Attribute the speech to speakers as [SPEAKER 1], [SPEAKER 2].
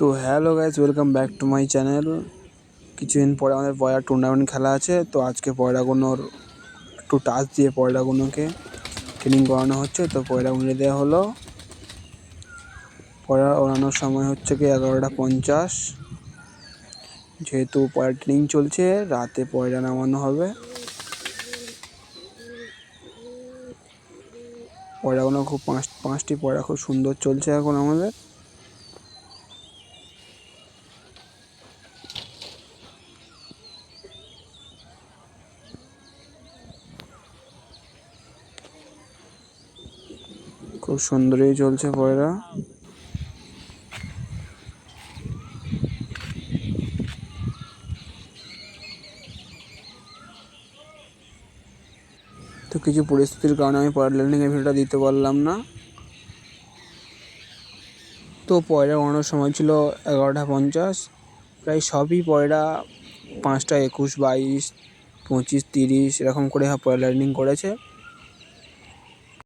[SPEAKER 1] তো hello guys, welcome back to my channel. কিছুদিন পরে আমাদের পয়রা টুর্নামেন্ট খেলা আছে। তো আজকে পয়রাগুলোর একটু টাচ দিয়ে পয়রাগুলোকে ট্রেনিং করানো হচ্ছে। তো পয়রা উড়িয়ে দেওয়া হলো। পয়রা ওড়ানোর সময় হচ্ছে কি 11:50। যেহেতু পয়রা ট্রেনিং চলছে, রাতে পয়রা নামানো হবে। পয়রাগুলো খুব পাঁচটি পয়রা খুব সুন্দর চলছে এখন আমাদের। খুব সুন্দরই চলছে পয়রা। তো কিছু পরিস্থিতির কারণে আমি পয়রা ল্যান্ডিংয়ের ভিডিওটা দিতে পারলাম না। তো পয়রা ওড়ানোর সময় ছিল 11:50। প্রায় সবই পয়রা 5টা 21, 22, 25, 30 এরকম করে পয়রা ল্যান্ডিং করেছে।